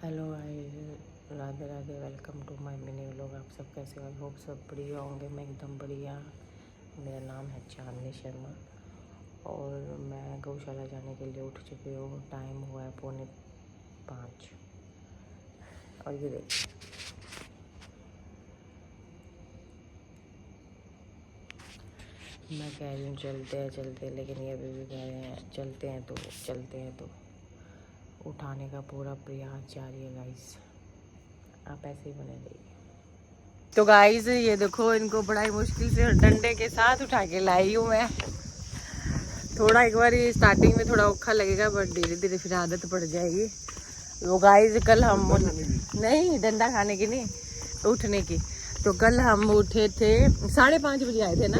Hello guys, Radhe Radhe. Welcome to my mini vlog. आप सब कैसे हो? आई होप सब बढ़िया होंगे। मैं एकदम बढ़िया। मेरा नाम है चांदनी शर्मा और मैं गौशाला जाने के लिए उठ चुकी हूँ। टाइम हुआ है 4:45 और ये देखिए मैं कह रही हूँ चलते हैं, लेकिन ये भी कह रहे हैं चलते हैं तो उठाने का पूरा प्रयास जारी है गाइस। आप ऐसे ही बने रहिए। तो गाइस ये देखो, इनको बड़ा मुश्किल से डंडे के साथ उठा के लाई हूँ मैं। थोड़ा एक बार स्टार्टिंग में थोड़ा औखा लगेगा, बट धीरे धीरे फिर आदत पड़ जाएगी। तो गाइस कल हम नहीं, डंडा खाने की नहीं, उठने की। तो कल हम उठे थे 5:30 बजे आए थे ना।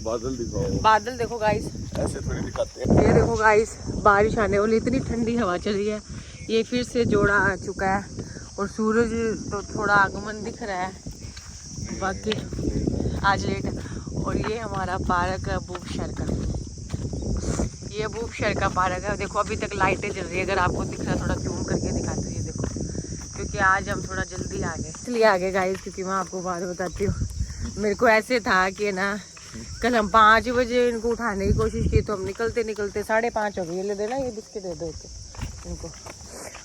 बादल दिखाओ, बादल देखो गाइस, ऐसे थोड़ी दिखाते हैं। ये देखो गाइस, बारिश आने वाली, इतनी ठंडी हवा चल रही है। ये फिर से जोड़ा आ चुका है और सूरज तो थोड़ा आगमन दिख रहा है, बाकी आज लेट है। और ये हमारा पार्क है बूबशर का। ये बूबशर का पार्क है। देखो अभी तक लाइटें जल रही है। अगर आपको दिख रहा है थोड़ा जूम करके दिखाती हूँ। ये देखो, क्योंकि आज हम थोड़ा जल्दी आ गए, इसलिए आ गए गाइस। क्योंकि मैं आपको बात बताती हूँ, मेरे को ऐसे था कि ना कल हम 5 बजे इनको उठाने की कोशिश की, तो हम निकलते 5:30 हो गए। ये ले देना, ये बिस्किट दे दो इनको।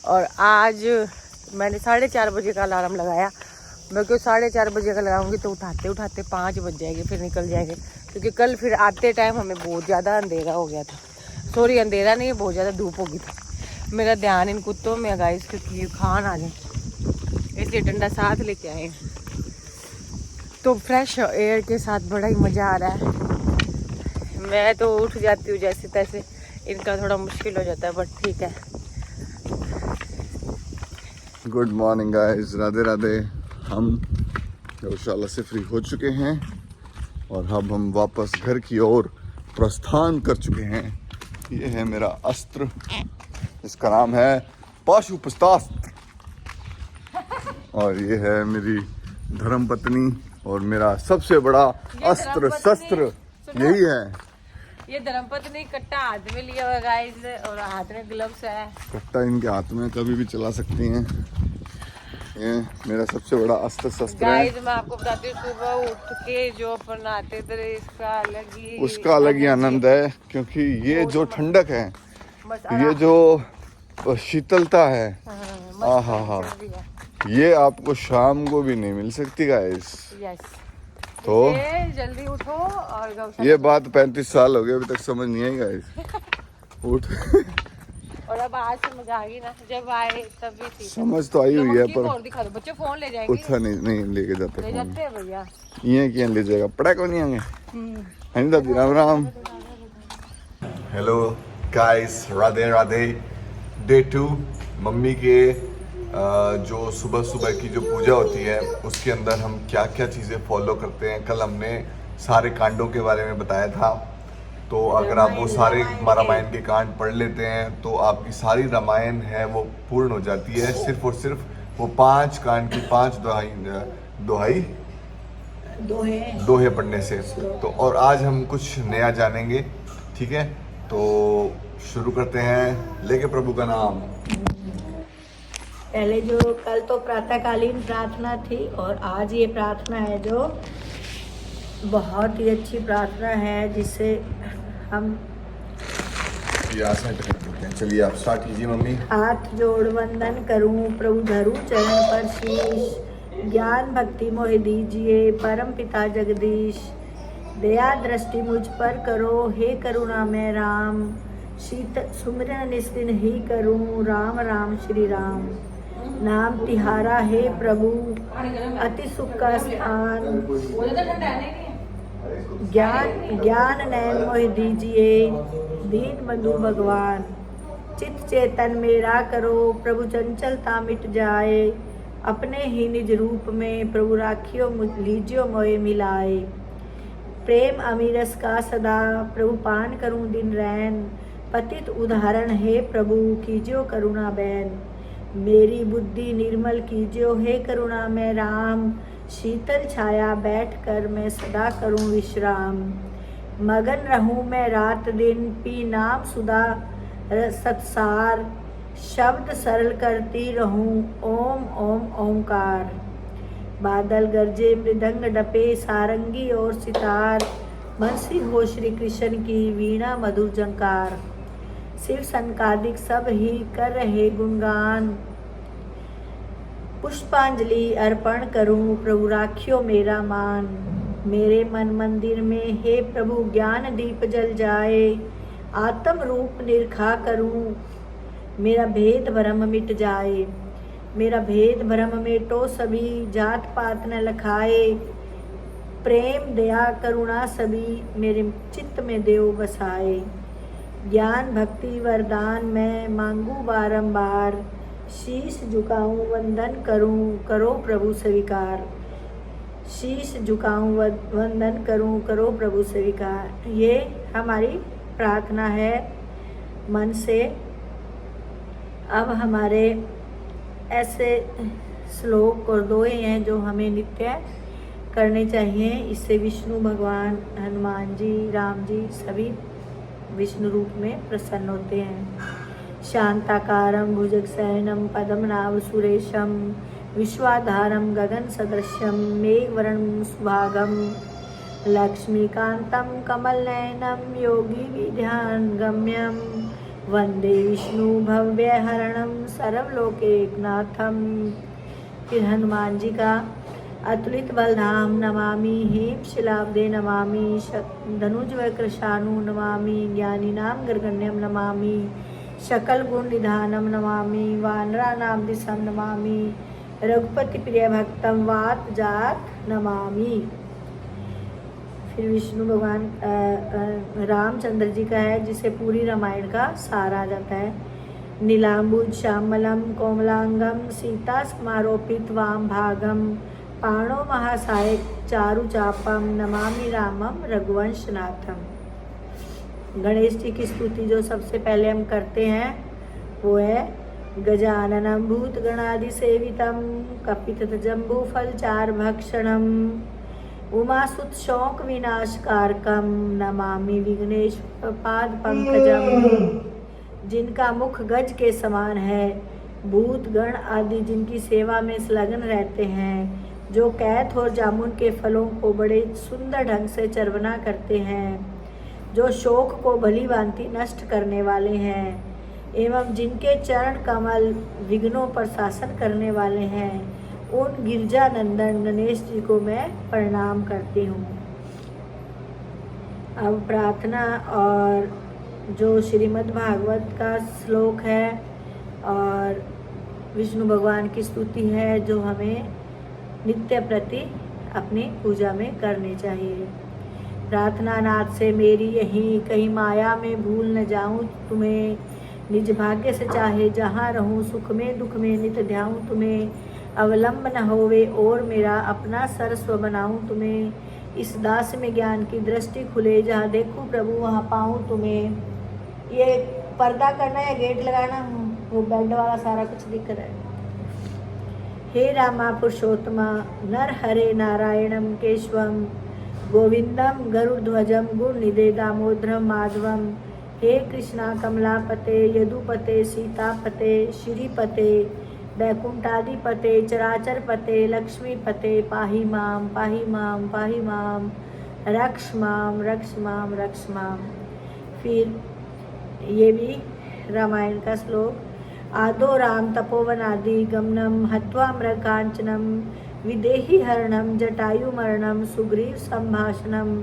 और आज मैंने 4:30 बजे का अलार्म लगाया। मैं क्यों 4:30 बजे का लगाऊंगी तो उठाते उठाते 5 बज जाएंगे, फिर निकल जाएंगे। क्योंकि कल फिर आते टाइम हमें बहुत ज़्यादा अंधेरा हो गया था। सॉरी, अंधेरा नहीं, बहुत ज़्यादा धूप हो गई थी। मेरा ध्यान इन कुत्तों में गाइस, क्योंकि खान आ जाए, इसलिए डंडा साथ लेके आए हैं। तो फ्रेश एयर के साथ बड़ा ही मज़ा आ रहा है। मैं तो उठ जाती हूँ जैसे तैसे, इनका थोड़ा मुश्किल हो जाता है, बट ठीक है। Good morning guys, Radhe Radhe. हम गौशाला से फ्री हो चुके हैं और अब हम वापस घर की ओर प्रस्थान कर चुके हैं। ये है मेरा अस्त्र, इसका नाम है पाशुपतास्त्र। और ये है मेरी धर्मपत्नी और मेरा सबसे बड़ा अस्त्र शस्त्र यही है। ये धर्मपत्नी कट्टा हाथ में लिया हुआ है गाइस, और हाथ में ग्लव्स है। कट्टा इनके हाथ में कभी भी चला सकती हैं। ये मेरा सबसे बड़ा अस्त्र शस्त्र है। गाइस मैं आपको बताती हूँ, सुबह उठ के जो अपन नहाते थे उसका अलग ही आनंद है, क्योंकि ये जो ठंडक है, ये जो शीतलता है, आहा, ये आपको शाम को भी नहीं मिल सकती गाइस। तो जल्दी उठो और ये बात 35 साल हो गए, अभी तक समझ नहीं आई गाइस। उठ और अब आज समझ आ गई ना, जब आए तभी थी समझ तो आई हुई है, पर दिखा दो बच्चे, फोन ले जाएंगे। उठा नहीं लेके जाते, ले जाते हैं भैया, ये क्या ले जाएगा, पड़ा को नहीं आएंगे। दादी Ram Ram. Hello guys, Radhe Radhe. Day 2 mummy के जो सुबह सुबह की जो पूजा होती है, उसके अंदर हम क्या क्या चीज़ें फॉलो करते हैं। कल हमने सारे कांडों के बारे में बताया था। तो अगर आप वो सारे रामायण के कांड पढ़ लेते हैं तो आपकी सारी रामायण है वो पूर्ण हो जाती है, सिर्फ और सिर्फ वो 5 कांड की 5 दोहे पढ़ने से। तो और आज हम कुछ नया जानेंगे, ठीक है? तो शुरू करते हैं, लेके प्रभु का नाम। पहले जो कल तो प्रातःकालीन प्रार्थना थी, और आज ये प्रार्थना है जो बहुत ही अच्छी प्रार्थना है, जिससे हम चलिए आप स्टार्ट कीजिए मम्मी। हाथ जोड़ वंदन करूं, प्रभु धरूं चरण पर शीश, ज्ञान भक्ति मोहि दीजिए परम पिता जगदीश, दया दृष्टि मुझ पर करो हे करुणा में राम, शीत सुमिरन निस्दिन ही करूं राम राम श्री राम, नाम तिहारा हे प्रभु अति सुख का स्थान, ज्ञान नयन मोहि दीजिए दीन बंधु भगवान, चित्त चेतन मेरा करो प्रभु चंचलता मिट जाए, अपने ही निज रूप में प्रभु राखियो लीजियो मोए मिलाए, प्रेम अमीरस का सदा प्रभु पान करूं दिन रैन, पतित उदाहरण हे प्रभु कीजियो करुणा बैन, मेरी बुद्धि निर्मल कीजियो हे करुणा में राम, शीतल छाया बैठ कर मैं सदा करूं विश्राम, मगन रहूं मैं रात दिन पी नाम सुधा सत्सार, शब्द सरल करती रहूं ओम ओम ओंकार। बादल गरजे मृदंग डपे सारंगी और सितार, बंसी हो श्री कृष्ण की वीणा मधुर झंकार। शिव सनकादिक सब ही कर रहे गुणगान, पुष्पांजलि अर्पण करूं प्रभु राखियो मेरा मान। मेरे मन मंदिर में हे प्रभु ज्ञान दीप जल जाए, आत्म रूप निरखा करूं मेरा भेद भ्रम मिट जाए। मेरा भेद भ्रम मिटो सभी जात पात न लखाए, प्रेम दया करुणा सभी मेरे चित्त में देव बसाए। ज्ञान भक्ति वरदान मैं मांगू बारंबार, शीश झुकाऊं वंदन करूं करो प्रभु स्वीकार। शीश झुकाऊं वंदन करूं करो प्रभु स्वीकार। ये हमारी प्रार्थना है मन से। अब हमारे ऐसे श्लोक और दोहे हैं जो हमें नित्य करने चाहिए। इससे विष्णु भगवान, हनुमान जी, राम जी सभी विष्णु रूप में प्रसन्न होते हैं। शांताकारं भुजगशयनं पद्मनाभ सुरेशं, विश्वाधारं गगन सदृशं मेघवर्णं सुभागं, लक्ष्मीकान्तं कमलनयनं योगी विद्यानगम्यं, वंदे विष्णु भव्यहरणं सर्वलोकैकनाथं। फिर हनुमान जी का अतुलित बलधाम नमामि, हेम शिलाब्दे नमामि, धनुज वक्रशानु नमामि, ज्ञानीनां गर्गण्यं नमामि, सकल गुण निधानम नमामि, वानराणां दिशं नमामि, रघुपति प्रिय भक्तम वात जात नमामि। फिर विष्णु भगवान रामचंद्र जी का है, जिसे पूरी रामायण का सार आ जाता है। नीलांबुज श्यामलम कोमलांगम, सीता समारोपित वाम भागम, पाणो महासाय चारु चापम, नमामि रामम रघुवंशनाथम। गणेश जी की स्तुति जो सबसे पहले हम करते हैं वो है गजाननम भूत गणादि सेवितम, कपित जम्बू फल चार भक्षणम, उमासुत शोक विनाशकारकम, नमामि विघ्नेश्वर पाद पंकजम। जिनका मुख गज के समान है, भूत गण आदि जिनकी सेवा में संलग्न रहते हैं, जो कैथ और जामुन के फलों को बड़े सुंदर ढंग से चरवना करते हैं, जो शोक को भली भांति नष्ट करने वाले हैं, एवं जिनके चरण कमल विघ्नों पर शासन करने वाले हैं, उन गिरजानंदन गणेश जी को मैं प्रणाम करती हूँ। अब प्रार्थना और जो श्रीमद् भागवत का श्लोक है और विष्णु भगवान की स्तुति है जो हमें नित्य प्रति अपनी पूजा में करनी चाहिए। प्रार्थना नाथ से मेरी यही कहीं माया में भूल न जाऊं तुम्हें, निज भाग्य से चाहे जहाँ रहूं, सुख में दुख में नित ध्याऊं तुम्हें, अवलंब न होवे और मेरा अपना सर्वस्व बनाऊं तुम्हें, इस दास में ज्ञान की दृष्टि खुले, जहाँ देखूं प्रभु वहाँ पाऊं तुम्हें। ये पर्दा करना या गेट लगाना, वो बेड वाला सारा कुछ दिख रहा है। हे रामा पुरुषोत्तमा नर हरे नारायणम केशवम, गोविंदम गरुड़ध्वजम गुणनिधे दामोदरम माधवम, हे कृष्णा कमलापते यदुपते सीतापते श्रीपते वैकुंठाधिपते चराचरपते लक्ष्मीपते, पाहि माम पाहि माम पाहि माम, रक्ष माम रक्ष माम रक्ष माम। फिर ये भी रामायण का श्लोक, आदो राम तपोवनादि गमनम, हत्वा मृगांचनम, विदेही हरणम, जटायु मरणम, सुग्रीव संभाषणम,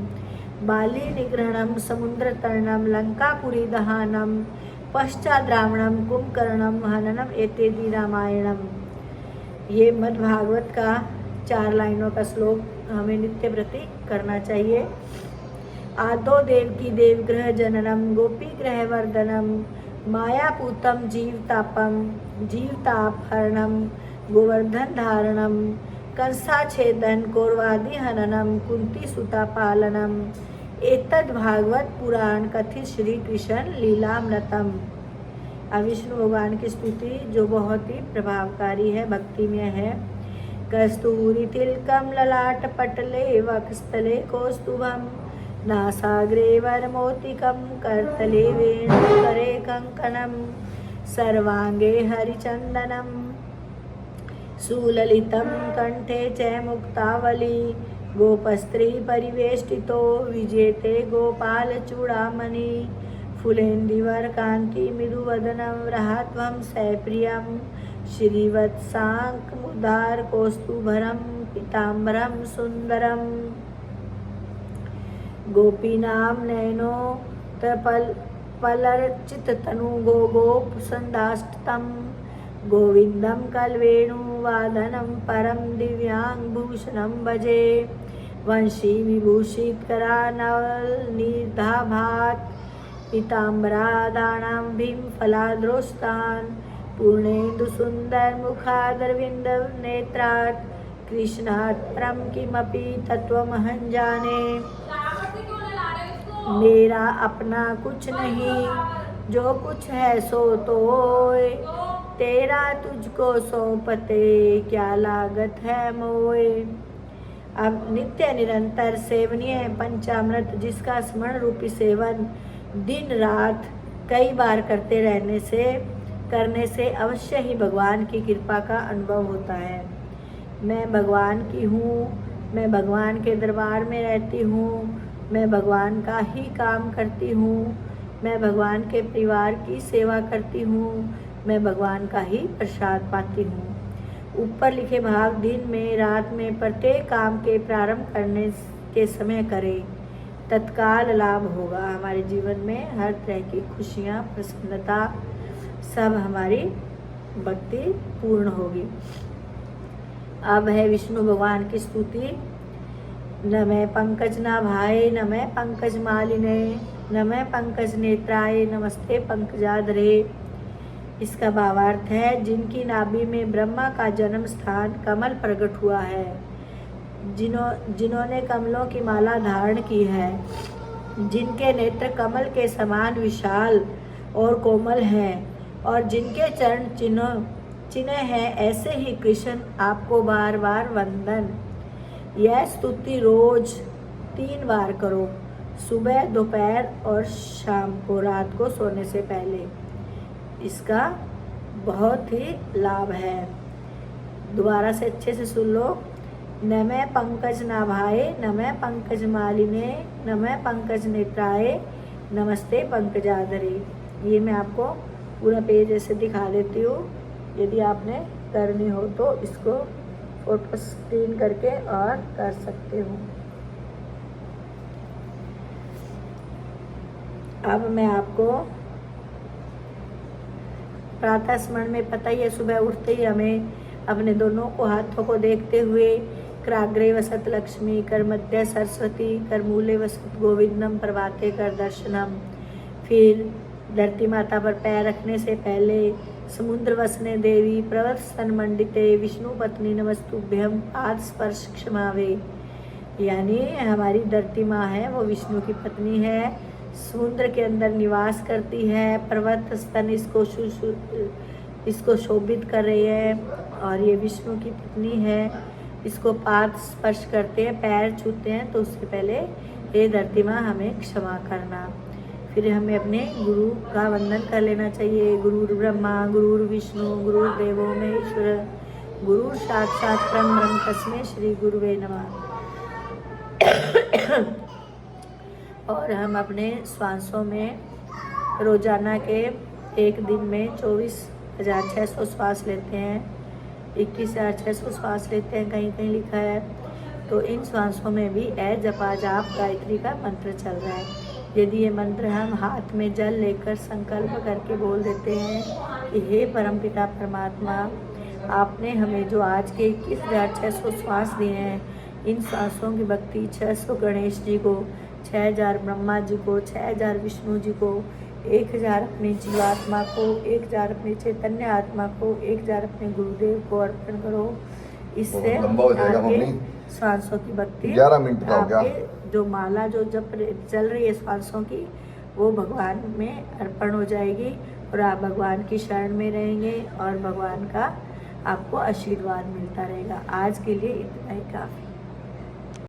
बाली निग्रहणम, समुद्र तरणम, लंकापुरी दहानम, पश्चाद्रावणम, कुंभकर्णम हननम एतेदि रामायणम। ये मद् भागवत का 4 लाइनों का श्लोक हमें नित्य प्रति करना चाहिए। आदो देवकी देवग्रह जननम, गोपी ग्रह वर्धनम, मायापूतम जीवतापम, जीवताप हरणम, गोवर्धन धारणम, कंसाछेदन कौरवादि हननम, कुंती सुता पालनम, एतद् भागवत पुराण कथित श्री कृष्ण लीलामृतम। विष्णु भगवान की स्तुति जो बहुत ही प्रभावकारी है, भक्ति में है। कस्तूरी तिलकम ललाट पटले वक्षस्थले कौस्तुभम, नासाग्रे वरमोतिकम करतले वेणुकरे कंकणम, सर्वांगे हरिचंदनम सुललितं कंठे च मुक्तावली गोपस्त्री परिवेष्टितो विजेते गोपालचूड़ामणि फुलेन्दिवरकान्ति मृदुवदनं रहात्वं सप्रियं श्रीवत्साङ्कमुदार कौस्तुभरं पीताम्बरं सुन्दरं गोपीनां नयनो पलर्चिततनु गोपसन्दाष्टतं गोविन्दं कल्वेणुवादनं परं दिव्याङ्गभूषणं भजे वंशी विभूषितकरानवनीर्धाभात् पीताम्बरादाणां भीमफलाद्रोष्टान् पूर्णेन्दुसुन्दरमुखादरविन्दनेत्रात् कृष्णात् परं किमपि तत्त्वमहं जाने मेरा अपना कुछ नहीं जो कुछ है सो तोय तेरा तुझको सौंपते क्या लागत है मोए। अब नित्य निरंतर सेवनीय पंचामृत जिसका स्मरण रूपी सेवन दिन रात कई बार करने से अवश्य ही भगवान की कृपा का अनुभव होता है। मैं भगवान की हूँ, मैं भगवान के दरबार में रहती हूँ, मैं भगवान का ही काम करती हूँ, मैं भगवान के परिवार की सेवा करती हूँ, मैं भगवान का ही प्रसाद पाती हूँ। ऊपर लिखे भाव दिन में रात में प्रत्येक काम के प्रारंभ करने के समय करें, तत्काल लाभ होगा। हमारे जीवन में हर तरह की खुशियाँ प्रसन्नता सब हमारी भक्ति पूर्ण होगी। अब है विष्णु भगवान की स्तुति। न मैं पंकज नाभाए न मैं पंकज मालिने न मैं पंकज नेत्राय नमस्ते पंकजाधरे। इसका भावार्थ है जिनकी नाभि में ब्रह्मा का जन्म स्थान कमल प्रकट हुआ है, जिन्होंने कमलों की माला धारण की है, जिनके नेत्र कमल के समान विशाल और कोमल हैं और जिनके चरण चिन्ह हैं, ऐसे ही कृष्ण आपको बार बार वंदन। यह स्तुति रोज 3 बार करो, सुबह दोपहर और शाम को, रात को सोने से पहले। इसका बहुत ही लाभ है। दोबारा से अच्छे से सुन लो। न मैं पंकज नाभाए न मैं पंकज मालिने न मैं पंकज नेत्राय नमस्ते पंकजाधरे। ये मैं आपको पूरा पेज ऐसे दिखा देती हूँ। यदि आपने करनी हो तो इसको फोटो स्क्रीन करके और कर सकते हो। अब मैं आपको प्रातः स्मरण में पता ही है, सुबह उठते ही हमें अपने दोनों को हाथों को देखते हुए कराग्रे वसत लक्ष्मी, कर मध्य सरस्वती, कर मूले वसत गोविंदम, प्रभाते कर दर्शनम। फिर धरती माता पर पैर रखने से पहले समुद्र वसने देवी प्रवत स्तन मंडिते विष्णु पत्नी नमस्तुभ्यम पाद स्पर्श क्षमावे। यानी हमारी धरती माँ है, वो विष्णु की पत्नी है, समुद्र के अंदर निवास करती है, पर्वत स्तन इसको शोभित कर रही है और ये विष्णु की पत्नी है। इसको पाद स्पर्श करते हैं, पैर छूते हैं, तो उससे पहले हे धरती माँ हमें क्षमा करना। फिर हमें अपने गुरु का वंदन कर लेना चाहिए। गुरुर् ब्रह्मा गुरुर् विष्णु गुरुर्देवो महेश्वर गुरु साक्षात् परम ब्रह्म तस्मै श्री गुरुवे नमः। और हम अपने श्वासों में रोजाना के एक दिन में 24,600 श्वास लेते हैं, 21,600 श्वास लेते हैं, कहीं कहीं लिखा है। तो इन श्वासों में भी जपा जाप गायत्री का मंत्र चल रहा है। यदि ये मंत्र हम हाथ में जल लेकर संकल्प करके बोल देते हैं कि हे परमपिता परमात्मा, आपने हमें जो आज के 21,600 श्वास दिए हैं, इन श्वासों की भक्ति 600 गणेश जी को, 6,000 ब्रह्मा जी को, 6,000 विष्णु जी को, 1,000 अपनी जीवात्मा को, 1,000 अपनी चैतन्य आत्मा को, 1,000 अपने गुरुदेव को अर्पण करो। इससे आपके श्वासों की भक्ति, 11 मिनट का हो गया। जो माला जो जप चल रही है श्वासों की, वो भगवान में अर्पण हो जाएगी और आप भगवान की शरण में रहेंगे और भगवान का आपको आशीर्वाद मिलता रहेगा। आज के लिए इतना ही काफ़ी।